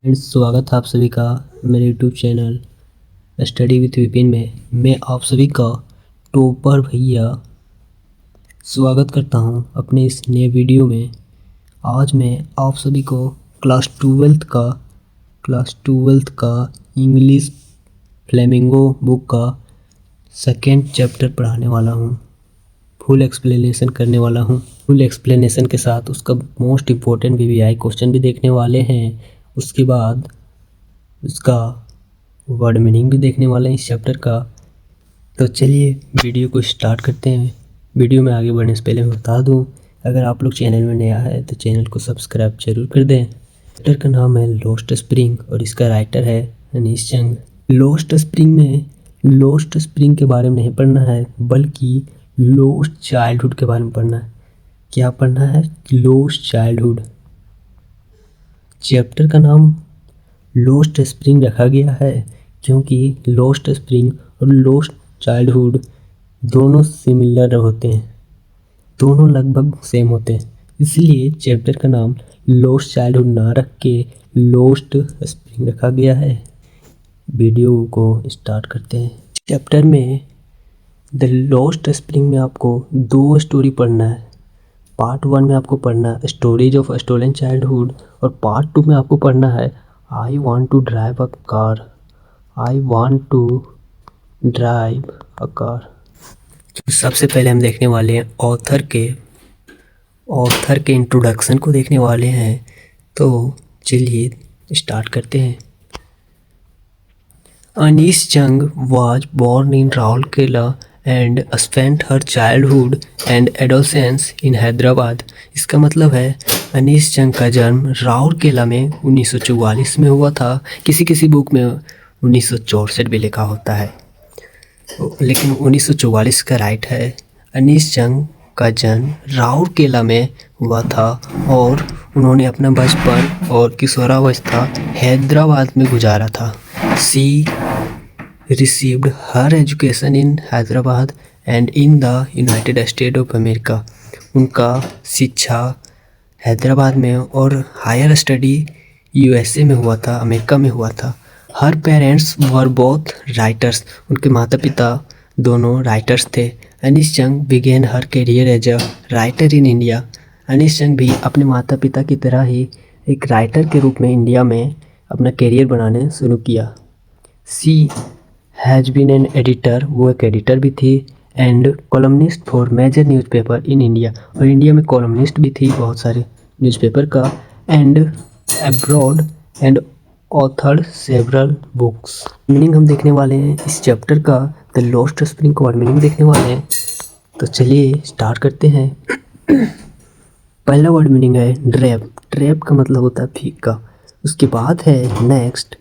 Friends, स्वागत है आप सभी का मेरे YouTube channel study with Vipin में। मैं आप सभी का टॉपर भैया स्वागत करता हूं अपने इस नए वीडियो में। आज मैं आप सभी को क्लास ट्वेल्थ का इंग्लिश फ्लेमिंगो बुक का सेकेंड चैप्टर पढ़ाने वाला हूं। फुल एक्सप्लेनेशन करने वाला हूं। फुल एक्सप्लेनेशन के साथ उसका मोस्ट इम्पोर्टेंट वीवीआई क्वेश्चन भी देखने वाले हैं। उसके बाद उसका वर्ड मीनिंग भी देखने वाले हैं इस चैप्टर का। तो चलिए वीडियो को स्टार्ट करते हैं। वीडियो में आगे बढ़ने से पहले मैं बता दूं, अगर आप लोग चैनल में नया है तो चैनल को सब्सक्राइब जरूर कर दें। चैप्टर का नाम है लॉस्ट स्प्रिंग और इसका राइटर है अनीश चंग। लॉस्ट स्प्रिंग के बारे में नहीं पढ़ना है, बल्कि लॉस्ट चाइल्डहुड के बारे में पढ़ना है। क्या पढ़ना है? Lost childhood. चैप्टर का नाम लॉस्ट स्प्रिंग रखा गया है क्योंकि लॉस्ट स्प्रिंग और लॉस्ट चाइल्डहुड दोनों सिमिलर होते हैं, दोनों लगभग सेम होते हैं। इसलिए चैप्टर का नाम लॉस्ट चाइल्डहुड ना रख के लॉस्ट स्प्रिंग रखा गया है। वीडियो को स्टार्ट करते हैं। चैप्टर में द लॉस्ट स्प्रिंग में आपको दो स्टोरी पढ़ना है। पार्ट 1 में आपको पढ़ना है स्टोरीज ऑफ स्टोलन चाइल्डहुड और पार्ट 2 में आपको पढ़ना है I want to drive a car. सबसे पहले हम देखने वाले हैं ऑथर के इंट्रोडक्शन को देखने वाले हैं। तो चलिए स्टार्ट करते हैं। अनीश चंग was born in Rourkela and spent her childhood and adolescence in Hyderabad. इसका मतलब है अनीश चंग का जन्म राउरकेला में 1944 में हुआ था। किसी बुक में 1964 भी लिखा होता है, लेकिन 1944 का राइट है। अनीश चंग का जन्म राउरकेला में हुआ था और उन्होंने अपना बचपन और किशोरावस्था हैदराबाद में गुजारा था। She received her education in Hyderabad and in the United States of America। उनका शिक्षा हैदराबाद में और हायर स्टडी यूएसए में हुआ था, अमेरिका में हुआ था। Her parents were both writers. उनके माता पिता दोनों राइटर्स थे। Anees Jung began her career as a writer in India. Anees Jung भी अपने माता पिता की तरह ही एक राइटर के रूप में इंडिया में अपना करियर बनाने शुरू किया। She has been an editor, वो एक एडिटर भी थी, and columnist for major newspaper in India, और इंडिया में कॉलमनिस्ट भी थी बहुत सारे न्यूज़पेपर का, and abroad and authored several books. Meaning हम देखने वाले हैं इस चैप्टर का, द लॉस्ट स्प्रिंग का मीनिंग देखने वाले हैं। तो चलिए स्टार्ट करते हैं। पहला वर्ड मीनिंग है ड्रैप। ड्रैप का मतलब होता है फीका। उसके बाद है नेक्स्ट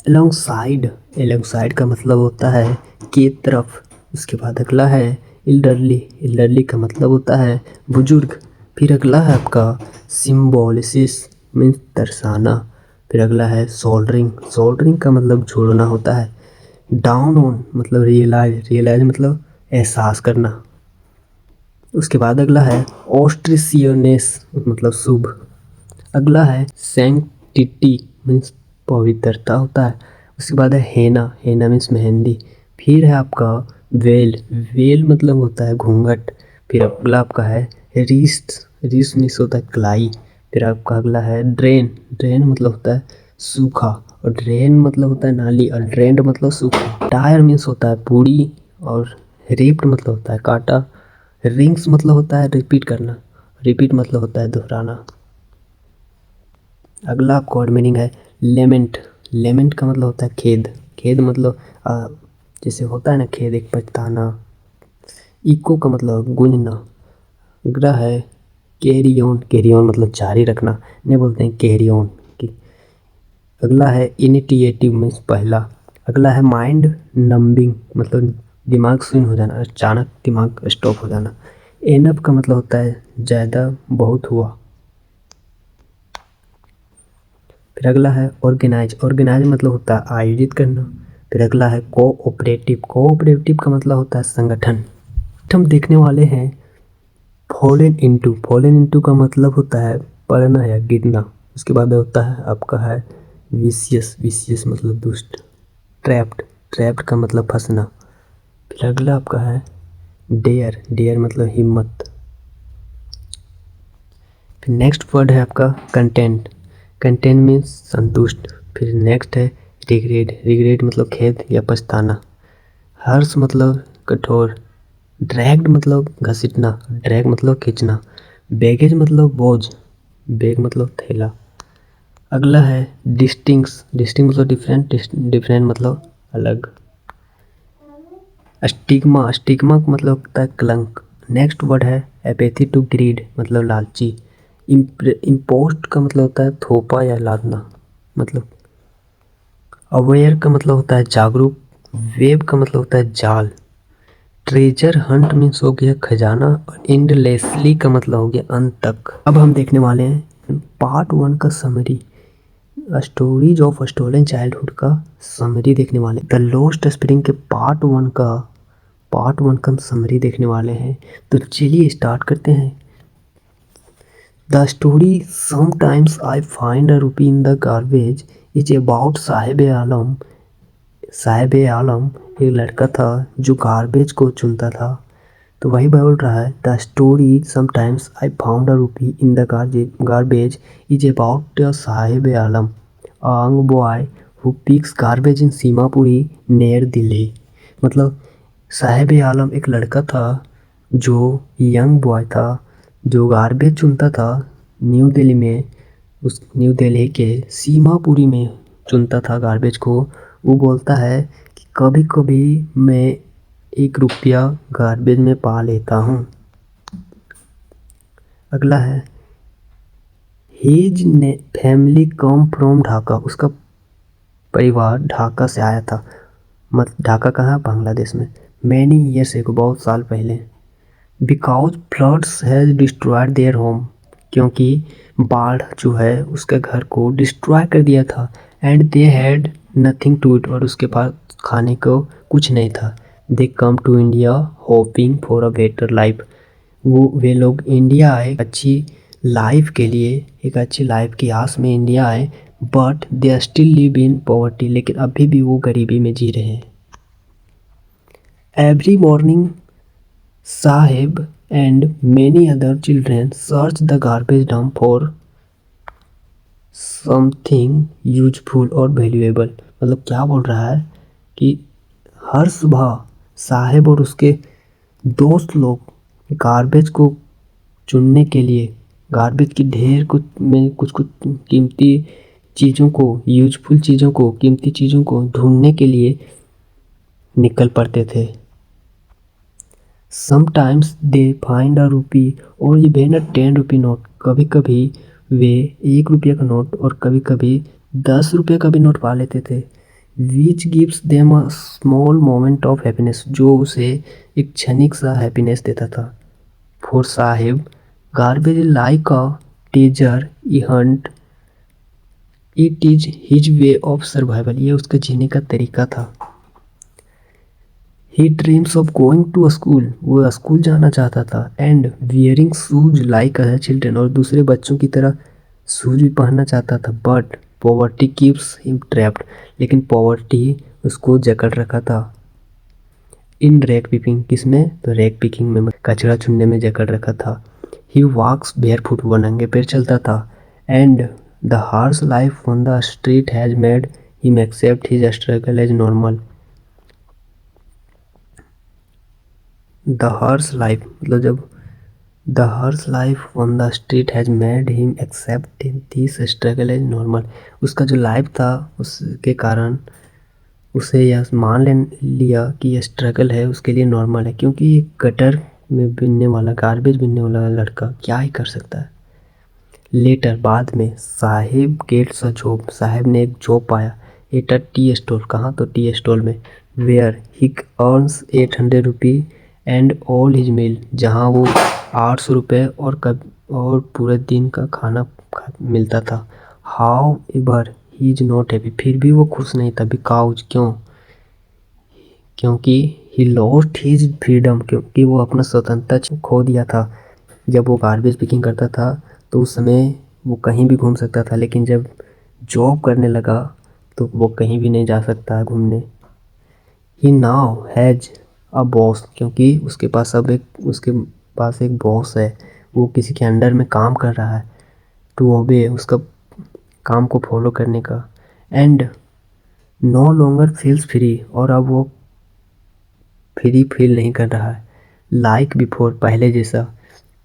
एलोंगसाइड का मतलब होता है के तरफ। उसके बाद अगला है इल्डरली का मतलब होता है बुजुर्ग। फिर अगला है आपका सिम्बोलिसिस मीन्स दर्शाना। फिर अगला है सोल्डरिंग का मतलब जोड़ना होता है। डाउन ऑन मतलब रियलाइज मतलब एहसास करना। उसके बाद अगला है ऑस्ट्रिसियनेस मतलब शुभ। अगला है सैंक्टिटी मीन्स पवित्रता होता है। उसके बाद है हेना मीन्स मेहंदी। फिर है आपका वेल मतलब होता है घूंघट। फिर अगला आपका है रीस मीन्स होता है कलाई। फिर आपका अगला है ड्रेन मतलब होता है सूखा, और ड्रेन मतलब होता है नाली, और ड्रेन्ड मतलब सूखा। टायर मीन्स होता है पूरी, और रिप्ड मतलब होता है काटा। रिंग्स मतलब होता है रिपीट मतलब होता है दोहराना। अगला आपका वर्ड मीनिंग है लेमेंट का मतलब होता है खेद मतलब जैसे होता है ना खेद, एक पछताना। इको का मतलब गूंजना। अगला है कैरी ऑन मतलब जारी रखना, नहीं बोलते हैं कैरी ऑन की। अगला है इनिटिएटिव मीन्स पहला। अगला है माइंड नंबिंग मतलब दिमाग सुन्न हो जाना, अचानक दिमाग स्टॉप हो जाना। एनफ का मतलब होता है ज़्यादा, बहुत हुआ। फिर अगला है ऑर्गेनाइज मतलब होता है आयोजित करना। फिर अगला है कोऑपरेटिव का मतलब होता है संगठन। हम देखने वाले हैं फॉलन इनटू का मतलब होता है पड़ना या गिरना। उसके बाद होता है आपका है विशियस, विशियस मतलब दुष्ट। ट्रैप्ड, ट्रैप्ड का मतलब फंसना। फिर अगला आपका है डेयर, डेयर मतलब हिम्मत। फिर नेक्स्ट वर्ड है आपका कंटेंट, कंटेंट मीन्स संतुष्ट। फिर नेक्स्ट है रिग्रेट, रिग्रेट मतलब खेद या पछताना। हर्ष मतलब कठोर। ड्रैग्ड मतलब घसीटना, ड्रैग मतलब खींचना। बैगेज मतलब बोझ, बैग मतलब थैला। अगला है डिस्टिंक्स, डिस्टिंक्ट मतलब डिफरेंट, डिफरेंट मतलब अलग। स्टिग्मा, स्टिग्मा का मतलब होता है कलंक। नेक्स्ट वर्ड है एपेथी टू ग्रीड मतलब लालची। इम्पोस्ट का मतलब होता है थोपा या लादना मतलब। अवेयर का मतलब होता है जागरूक। वेब का मतलब होता है जाल। ट्रेजर हंट मीन्स हो गया खजाना। और एंडलेसली का मतलब हो गया अंत तक। अब हम देखने वाले हैं पार्ट 1 का summary, stories of stolen childhood का समरी देखने वाले। द लॉस्ट स्प्रिंग के पार्ट वन का हम समरी देखने वाले हैं। तो चलिए स्टार्ट करते हैं। The story sometimes I find a rupee in the garbage is about Sahib Alam. Sahib Alam एक लड़का था जो गार्बेज को चुनता था। तो वही बोल रहा है the story sometimes I found a rupee in the garbage is about Sahib Alam, a young boy who picks garbage in Seemapuri near Delhi. मतलब साहिब आलम एक लड़का था जो यंग बॉय था जो गार्बेज चुनता था न्यू दिल्ली में, उस न्यू दिल्ली के सीमापुरी में चुनता था गार्बेज को। वो बोलता है कि कभी कभी मैं 1 रुपया गार्बेज में पा लेता हूँ। अगला है his family come from Dhaka, उसका परिवार ढाका से आया था। मत ढाका कहाँ, बांग्लादेश में। मैनी ईयर्स एगो बहुत साल पहले। Because floods has destroyed their home, क्योंकि बाढ़ जो है उसके घर को डिस्ट्रॉय कर दिया था। And they had nothing to it, और उसके पास खाने को कुछ नहीं था। They come to India hoping for a better life, वे लोग इंडिया आए अच्छी लाइफ के लिए, एक अच्छी लाइफ की आस में इंडिया आए। But they still live in poverty, लेकिन अभी भी वो गरीबी में जी रहे हैं। Every morning Sahib and many other children search the garbage dump for something useful और वैल्यूएबल। मतलब क्या बोल रहा है कि हर सुबह साहिब और उसके दोस्त लोग गार्बेज को चुनने के लिए, गार्बेज की ढेर कुछ में कुछ कुछ कीमती चीज़ों को, यूजफुल चीज़ों को, कीमती चीज़ों को ढूंढने के लिए निकल पड़ते थे। समटाइम्स दे फाइंड अ रूपी और ये भेना 10 रुपी नोट, कभी कभी वे 1 रुपये का नोट और कभी कभी 10 रुपये का भी नोट पा लेते थे। Which gives them a small moment of happiness, जो उसे एक क्षणिक सा हैप्पीनेस देता था। For Sahib garbage like a treasure hunt, it is his way of survival, ये उसका जीने का तरीका था। He dreams of going to school, वो स्कूल जाना चाहता था। And wearing shoes like other children, और दूसरे बच्चों की तरह शूज भी पहनना चाहता था। But poverty keeps him trapped, लेकिन पॉवर्टी उसको जकड़ रखा था। इन रैक पिकिंग, किसमें, तो रैक पिकिंग में, कचरा चुनने में जकड़ रखा था। ही वॉक्स बेयर फुट, वो नंगे पैर चलता था। And the harsh life on the street has made him accept his struggle as normal. The harsh life मतलब जब the harsh life on the street has made him accept this struggle as normal, उसका जो life था उसके कारण उसे यह मान ले लिया कि यह स्ट्रगल है उसके लिए नॉर्मल है, क्योंकि ये गटर में बिनने वाला, गार्बेज बिनने वाला लड़का क्या ही कर सकता है। लेटर बाद में Saheb gets a job, Saheb ने एक जॉब पाया। एट अ टी स्टॉल, कहाँ, तो टी स्टॉल में। Where he earns 800 rupee and all his meal, जहाँ वो 800 रुपये और पूरे दिन का खाना मिलता था। How ever he is not happy, फिर भी वो खुश नहीं था। बिकॉज, क्यों, क्योंकि ही लॉस्ट हिज फ्रीडम, क्योंकि वो अपना स्वतंत्रता खो दिया था। जब वो गार्बेज पिकिंग करता था तो उस समय वो कहीं भी घूम सकता था, लेकिन जब जॉब करने लगा तो वो कहीं भी नहीं जा सकता है घूमने। ही नाउ हैज अ बॉस, क्योंकि उसके पास एक बॉस है, वो किसी के अंडर में काम कर रहा है, टू ओबे, उसका काम को फॉलो करने का। And no longer feels free, और अब वो फ्री फील नहीं कर रहा है लाइक बिफोर, पहले जैसा।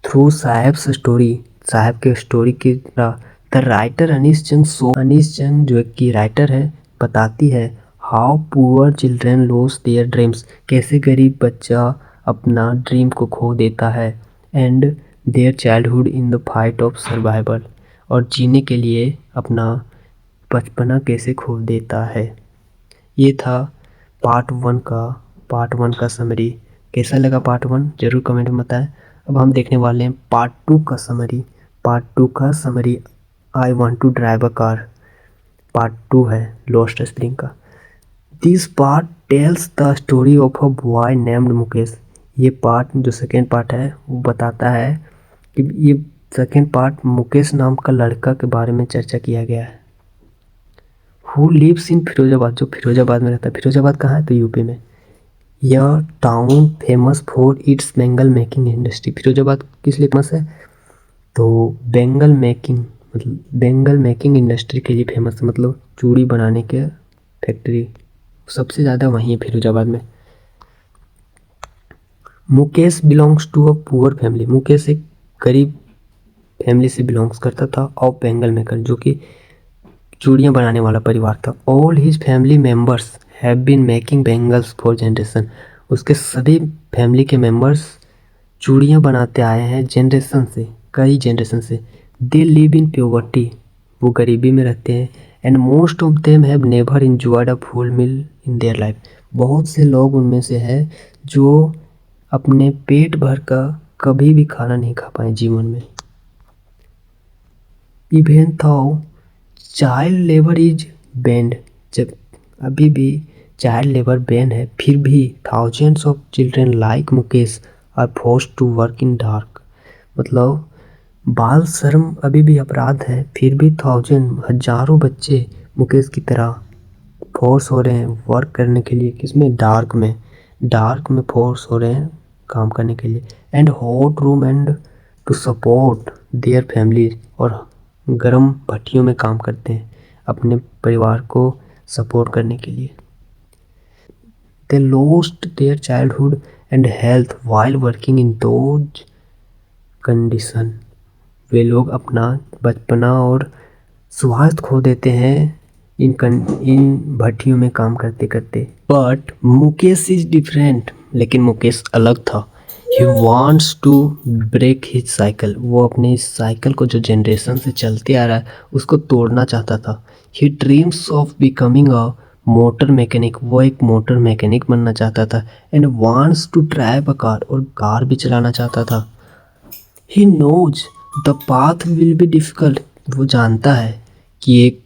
थ्रू साहेब्स स्टोरी, साहब के स्टोरी की तरह, द राइटर अनीस चंग जो कि राइटर है, बताती है how poor children loss their dreams, कैसे गरीब बच्चा अपना ड्रीम को खो देता है, and their childhood in the fight of survival, और जीने के लिए अपना बचपना कैसे खो देता है। ये था पार्ट 1 का समरी। कैसा लगा पार्ट 1 जरूर कमेंट में बताएं। अब हम देखने वाले हैं पार्ट 2 का समरी। पार्ट 2 का summary, I want to drive a car, part 2 है लॉस्ट स्प्रिंग का। This part tells the story of a boy named Mukesh. ये पार्ट जो सेकेंड पार्ट है वो बताता है कि ये सेकेंड पार्ट मुकेश नाम का लड़का के बारे में चर्चा किया गया है। हु लिव्स इन फिरोजाबाद, जो फिरोजाबाद में रहता है। फिरोजाबाद कहाँ है? तो यूपी में। यह town famous for its Bengal making industry. Firozabad किस लिए फेमस है? तो बेंगल मेकिंग इंडस्ट्री के लिए फेमस है, मतलब चूड़ी बनाने के फैक्ट्री सबसे ज़्यादा वहीं है फिरोजाबाद में। Mukesh belongs to a poor family. Mukesh एक गरीब फैमिली से बिलोंग्स करता था, और बेंगल मेकर जो कि चूड़ियाँ बनाने वाला परिवार था। All his family members have been making bangles for generation. उसके सभी फैमिली के मेम्बर्स चूड़ियाँ बनाते आए हैं जनरेशन से, कई जनरेशन से। दे लिव इन प्योवर्टी, वो गरीबी में रहते हैं। And most of them have never enjoyed a full meal in their life. बहुत से लोग उनमें से है जो अपने पेट भर का कभी भी खाना नहीं खा पाए जीवन में। Even though child labour is banned, जब अभी भी चाइल्ड लेबर बैन है, फिर भी thousands of children like Mukesh are forced to work in dark. मतलब बाल श्रम अभी भी अपराध है, फिर भी हजारों बच्चे मुकेश की तरह फोर्स हो रहे हैं वर्क करने के लिए। किसमें? डार्क में फोर्स हो रहे हैं काम करने के लिए। And hot room and to support their family, और गर्म भट्टियों में काम करते हैं अपने परिवार को सपोर्ट करने के लिए। They lost their childhood and health while working in those condition. वे लोग अपना बचपना और स्वास्थ्य खो देते हैं इन भट्टियों में काम करते करते। बट मुकेश इज डिफरेंट, लेकिन मुकेश अलग था। He wants to break his cycle, वो अपने इस साइकिल को जो जनरेशन से चलते आ रहा है उसको तोड़ना चाहता था। He dreams of becoming a motor mechanic, वो एक मोटर मैकेनिक बनना चाहता था। And wants to drive a car, और कार भी चलाना चाहता था। He knows the path will be difficult, वो जानता है कि एक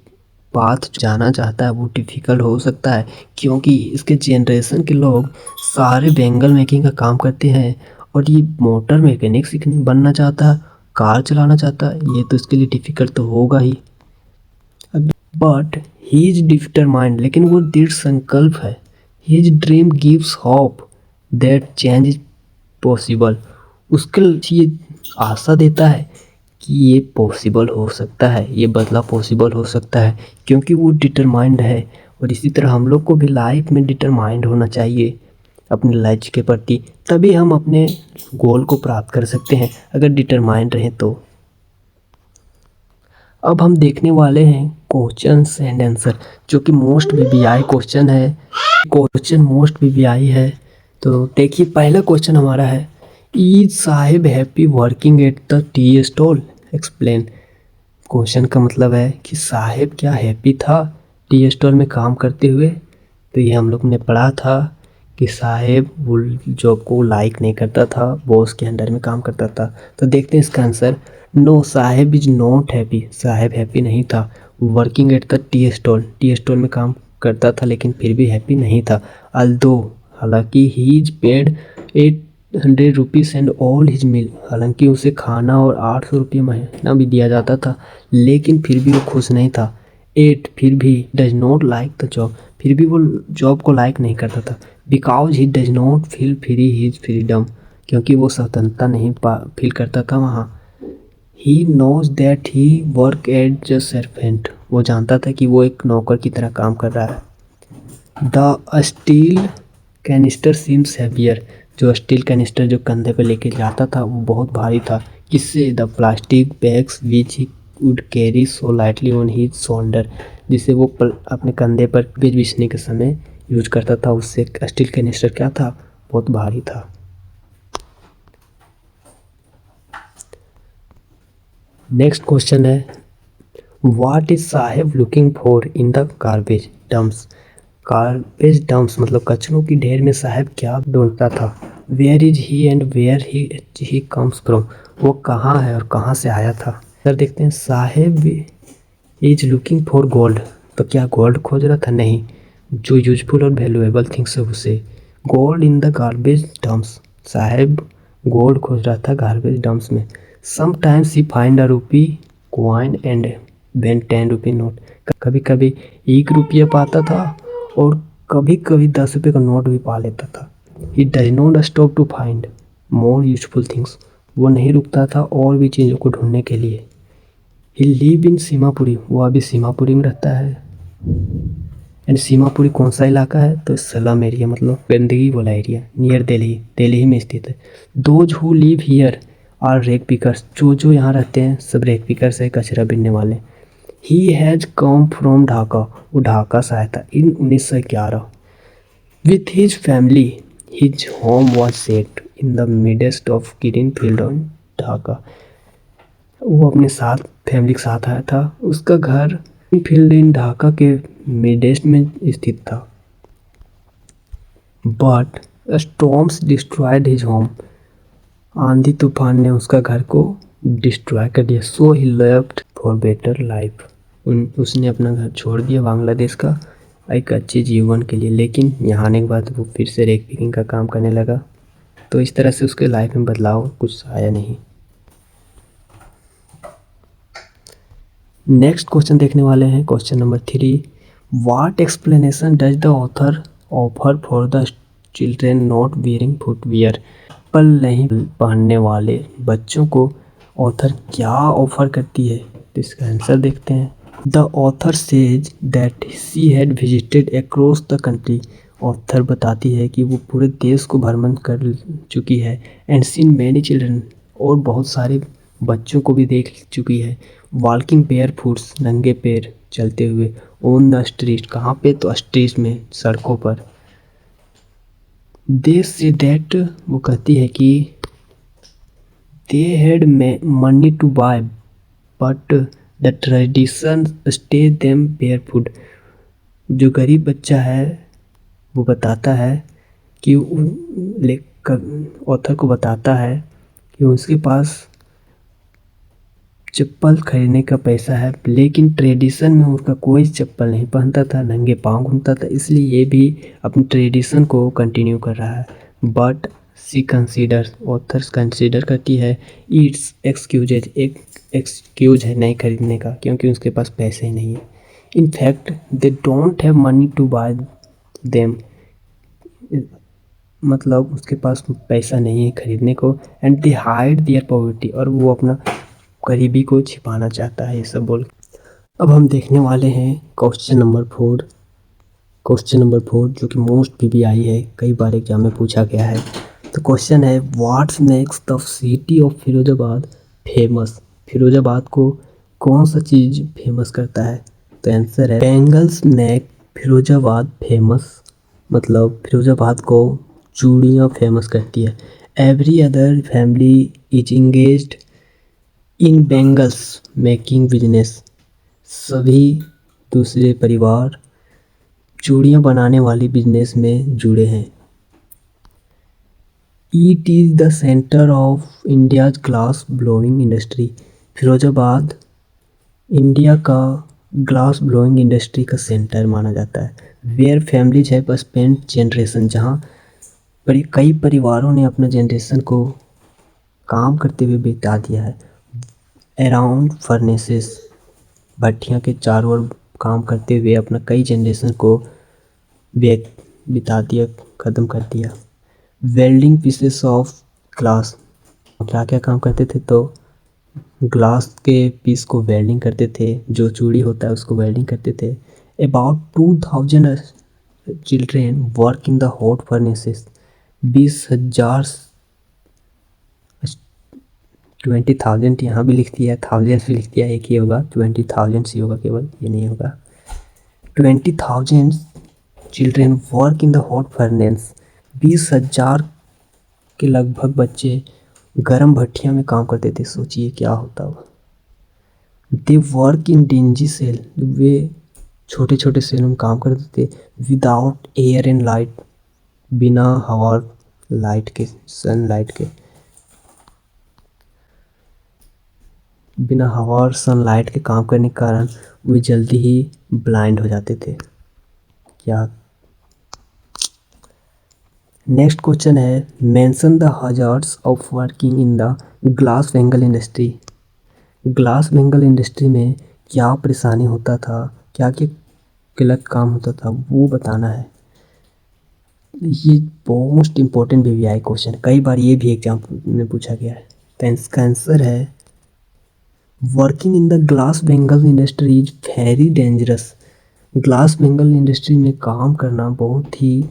पाथ जाना चाहता है वो डिफ़िकल्ट हो सकता है, क्योंकि इसके जनरेशन के लोग सारे बैंगल मेकिंग का काम करते हैं, और ये मोटर मैकेनिक बनना चाहता है, कार चलाना चाहता है, ये तो इसके लिए डिफ़िकल्ट तो होगा ही। बट ही इज डिटरमाइंड, लेकिन वो दृढ़ संकल्प है। His dream gives hope that change is possible, उसके ये आशा देता है कि ये पॉसिबल हो सकता है, ये बदलाव पॉसिबल हो सकता है, क्योंकि वो डिटरमाइंड है। और इसी तरह हम लोग को भी लाइफ में डिटरमाइंड होना चाहिए अपने लक्ष्य के प्रति, तभी हम अपने गोल को प्राप्त कर सकते हैं अगर डिटरमाइंड रहें तो। अब हम देखने वाले हैं क्वेश्चंस एंड आंसर, जो कि मोस्ट वीवीआई क्वेश्चन है। क्वेश्चन मोस्ट वीवीआई है। तो देखिए पहला क्वेश्चन हमारा है, is Sahib happy working at the tea stall, explain. Question का मतलब है कि साहिब क्या हैप्पी था टी स्टॉल में काम करते हुए। तो ये हम लोग ने पढ़ा था कि साहिब वो जॉब को लाइक नहीं करता था, बॉस के अंडर में काम करता था। तो देखते हैं इसका answer. No, Sahib is not happy, Sahib happy नहीं था working at the tea stall में काम करता था, लेकिन फिर भी हैप्पी नहीं था। अल्दो, हालांकि he is paid 800 rupees and all his meal, हालांकि उसे खाना और 800 रुपये महीना भी दिया जाता था, लेकिन फिर भी वो खुश नहीं था। एट फिर भी does not like the job, फिर भी वो जॉब को लाइक नहीं करता था। Because he does not feel free his freedom, क्योंकि वो स्वतंत्रता नहीं फील करता था वहाँ। He knows that he work as a servant, वो जानता था कि वो एक नौकर की तरह काम कर रहा है। The steel canister seems heavier, जो स्टील कैनिस्टर जो कंधे पे लेके जाता था वो बहुत भारी था। किससे? The plastic bags which he would carry so lightly on his shoulder, जिसे वो अपने कंधे पर बेच बिछने के समय यूज करता था, उससे स्टील कैनिस्टर क्या था? बहुत भारी था। नेक्स्ट क्वेश्चन है, what is Saheb looking for in the garbage dumps. Garbage dumps मतलब कचरों की ढेर में साहब क्या ढूंढता था? Where is he and where he comes from, वो कहाँ है और कहाँ से आया था? सर देखते हैं, साहेब इज लुकिंग फॉर गोल्ड, तो क्या गोल्ड खोज रहा था? नहीं, जो यूजफुल और वैल्यूएबल थिंग्स है उसे। Gold in the garbage dumps, Saheb gold खोज रहा था गार्बेज डम्प्स में। Sometimes he find a rupee coin and then 10 rupee note, कभी कभी 1 रुपया पाता था और कभी कभी 10 रुपये का नोट भी पा लेता था। He does not stop to find more useful things, वो नहीं रुकता था और भी चीज़ों को ढूंढने के लिए। ही लिव इन सीमापुरी, वो अभी सीमापुरी में रहता है। एंड सीमापुरी कौन सा इलाका है? तो स्लम एरिया, मतलब गंदगी वाला एरिया, नियर दिल्ली, दिल्ली में स्थित है। Those who live here are rag pickers, जो यहाँ रहते हैं सब रेक पिकर्स है, कचरा बीनने वाले। He has come from Dhaka, वो ढाका से आया था इन 1911। With his family his home was set in the midst of green field on Dhaka, वो अपने साथ फैमिली के साथ आया था। उसका घर फील्ड इन ढाका के मिडेस्ट में स्थित था। But storms destroyed his home, आंधी तूफान ने उसका घर को डिस्ट्रॉय कर दिया। सो ही लेफ्ट फॉर बेटर लाइफ, उसने अपना घर छोड़ दिया बांग्लादेश का एक अच्छे जीवन के लिए, लेकिन यहाँ आने के बाद वो फिर से रेक पिकिंग का काम करने लगा। तो इस तरह से उसके लाइफ में बदलाव कुछ आया नहीं। नेक्स्ट क्वेश्चन देखने वाले हैं, question number 3। What explanation does the author offer for the children not wearing footwear, चप्पल नहीं पहनने वाले बच्चों को ऑथर क्या ऑफर करती है? तो इसका आंसर देखते हैं। The author says that she had visited across the country, author बताती है कि वो पूरे देश को भ्रमण कर चुकी है। एंड सीन मैनी चिल्ड्रन, और बहुत सारे बच्चों को भी देख चुकी है। वॉकिंग बेयर फुट्स, नंगे पैर चलते हुए। ऑन द स्ट्रीट, कहाँ पे? तो स्ट्रीट में, सड़कों पर। दे से दैट, वो कहती है कि they had money to buy but the tradition stay them barefoot, जो गरीब बच्चा है वो बताता है कि ऑथर को बताता है कि उसके पास चप्पल खरीदने का पैसा है, लेकिन ट्रेडिशन में उसका कोई चप्पल नहीं पहनता था, नंगे पाँव घूमता था, इसलिए ये भी अपनी ट्रेडिशन को कंटिन्यू कर रहा है। But she consider, authors consider करती है इट्स एक्सक्यूजेज, एक एक्सक्यूज है नहीं खरीदने का, क्योंकि उसके पास पैसे ही नहीं है। In fact they don't have money to buy them, मतलब उसके पास पैसा नहीं है खरीदने को। And they hide their poverty, और वो अपना गरीबी को छिपाना चाहता है, ये सब बोल। अब हम देखने वाले हैं क्वेश्चन नंबर 4। क्वेश्चन नंबर 4 जो कि मोस्ट PBI है, कई बार एग्जाम में पूछा गया है। तो क्वेश्चन है, what's makes the city of Firozabad famous, Firozabad को कौन सा चीज़ फेमस करता है? तो आंसर है बैंगल्स मेक फिरोजाबाद फेमस, मतलब फिरोजाबाद को चूड़ियाँ फेमस करती है। Every other family is engaged in bangles making business, सभी दूसरे परिवार चूड़ियाँ बनाने वाली बिजनेस में जुड़े हैं। It is the centre of India's glass blowing industry, Firozabad India का ग्लास ब्लोइंग इंडस्ट्री का सेंटर माना जाता है। Where families have spent generation, जहाँ कई परिवारों ने अपना जनरेशन को काम करते हुए बिता दिया है। अराउंड फर्नेसेस, भट्टियाँ के चारों ओर काम करते हुए अपना कई जनरेशन को बिता दिया, ख़त्म कर दिया। वेल्डिंग पीसेस ऑफ ग्लास, क्या क्या काम करते थे तो ग्लास के पीस को वेल्डिंग करते थे, जो चूड़ी होता है उसको वेल्डिंग करते थे। About 2000 children work in the hot furnaces, 20,000, 20,000 यहाँ भी लिख दिया, 1000 भी लिख दिया, एक ही होगा, 20,000 ही होगा, केवल ये नहीं होगा। 20,000 children work in the hot furnace, 20,000 के लगभग बच्चे गर्म भट्टियों में काम करते थे। सोचिए क्या होता होगा। They work in dingy cell, वे छोटे छोटे सेलों में काम करते थे। विदाउट एयर एंड लाइट, बिना हवा लाइट के, सनलाइट के, बिना हवा और सनलाइट के काम करने के कारण वे जल्दी ही ब्लाइंड हो जाते थे। क्या नेक्स्ट क्वेश्चन है, mention the hazards of working in the glass bangle industry. Glass bangle industry में क्या परेशानी होता था, क्या क्या गलत काम होता था, वो बताना है। ये मोस्ट इम्पोर्टेंट VVI क्वेश्चन, कई बार ये भी एग्जाम में पूछा गया है। तो इसका आंसर है, working in the glass bangle industry is very dangerous. Glass bangle industry में काम करना बहुत ही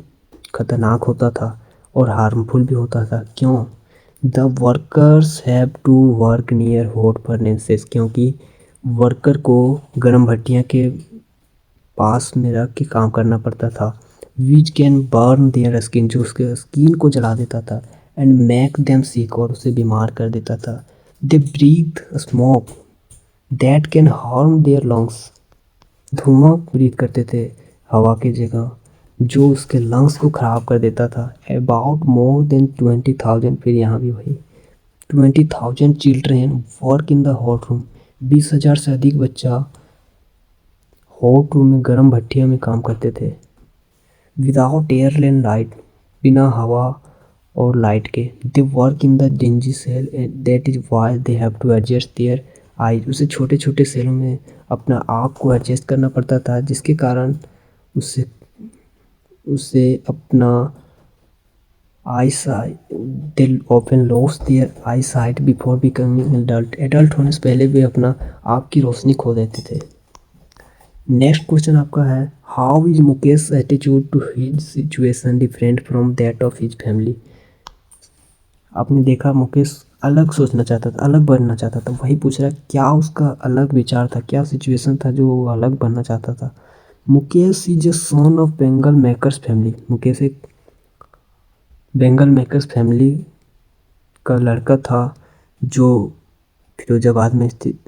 खतरनाक होता था और हार्मफुल भी होता था। क्यों? The workers have to work near hot furnaces, क्योंकि वर्कर को गर्म भट्टियाँ के पास में रख के काम करना पड़ता था। Which can burn their skin, जो उसके स्किन को जला देता था। एंड मेक देम सिक, और उसे बीमार कर देता था। They breathe smoke that can harm their lungs, धुआं ब्रीथ करते थे हवा की जगह, जो उसके लंग्स को ख़राब कर देता था। अबाउट मोर देन 20,000, फिर यहाँ भी वही 20,000 children work in the hot room, 20,000 से अधिक बच्चा हॉट रूम में गर्म भट्टियों में काम करते थे। विदाउट एयर एंड लाइट, बिना हवा और लाइट के। They work in the dingy cell, that is why they have to adjust their eyes, उसे छोटे छोटे सेलों में अपना आप को एडजस्ट करना पड़ता था, जिसके कारण उसे उसे अपना eyesight, they often lose their eyesight before becoming adult, adult होने से पहले भी अपना आप की रोशनी खो देते थे। नेक्स्ट क्वेश्चन आपका है, how is Mukesh attitude to his situation different from that of his family. आपने देखा मुकेश अलग सोचना चाहता था, अलग बनना चाहता था, वही पूछ रहा है क्या उसका अलग विचार था, क्या सिचुएशन था जो वो अलग बनना चाहता था। Mukesh is a son of Bengal makers family, Mukesh एक बेंगल मेकर्स फैमिली का लड़का था जो फिरोजाबाद में स्थित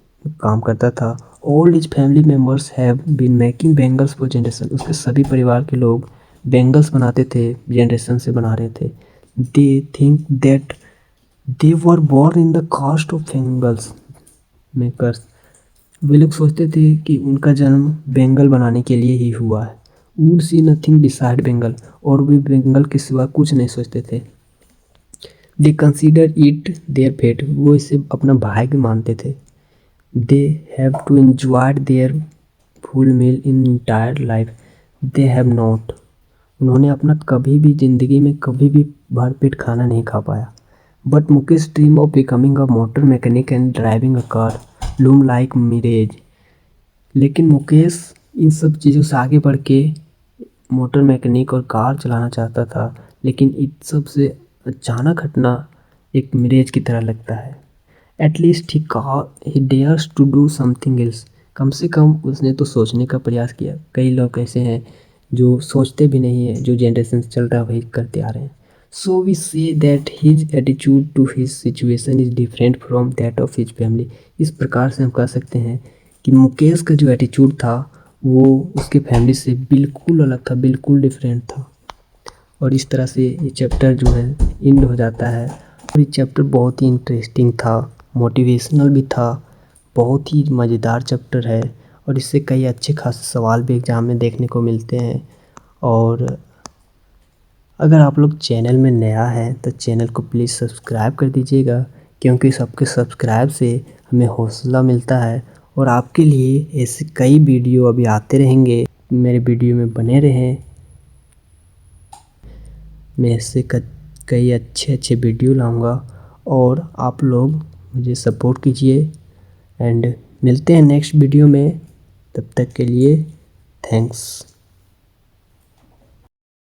काम करता था। All his family members have been making bangles for generation, उसके सभी परिवार के लोग बेंगल्स बनाते थे, जनरेशन से बना रहे थे। They think that they were born in the caste of bangles makers, वे लोग सोचते थे कि उनका जन्म बेंगल बनाने के लिए ही हुआ है। Would see nothing beside bangle, और वे बेंगल के सिवा कुछ नहीं सोचते थे। They consider it their fate, वो इसे अपना भाग्य मानते थे। They have to enjoyed their full meal in entire life, they have not, उन्होंने अपना कभी भी ज़िंदगी में कभी भी भरपेट खाना नहीं खा पाया। But Mukesh dream of becoming a motor mechanic and driving a car loom like mirage, लेकिन मुकेश इन सब चीज़ों से आगे बढ़ के मोटर मैकेनिक और कार चलाना चाहता था, लेकिन इन सब से अचानक हटना एक मिरेज की तरह लगता है। At least he dares to do something else, कम से कम उसने तो सोचने का प्रयास किया। कई लोग ऐसे हैं जो सोचते भी नहीं है, जो जनरेशन चल रहा है वही करते आ रहे हैं। So we say that his attitude to his situation is different from that of his family, इस प्रकार से हम कह सकते हैं कि मुकेश का जो एटीट्यूड था वो उसके फैमिली से बिल्कुल अलग था, बिल्कुल डिफरेंट था। और इस तरह से ये चैप्टर जो है एंड हो जाता है। और ये चैप्टर बहुत ही इंटरेस्टिंग था, मोटिवेशनल भी था, बहुत ही मज़ेदार चैप्टर है, और इससे कई अच्छे खासे सवाल भी एग्ज़ाम में देखने को मिलते हैं। और अगर आप लोग चैनल में नया है तो चैनल को प्लीज़ सब्सक्राइब कर दीजिएगा, क्योंकि सबके सब्सक्राइब से हमें हौसला मिलता है और आपके लिए ऐसे कई वीडियो अभी आते रहेंगे। मेरे वीडियो में बने रहें। मैं ऐसे कई अच्छे अच्छे वीडियो लाऊंगा और आप लोग मुझे सपोर्ट कीजिए। एंड मिलते हैं नेक्स्ट वीडियो में। तब तक के लिए थैंक्स।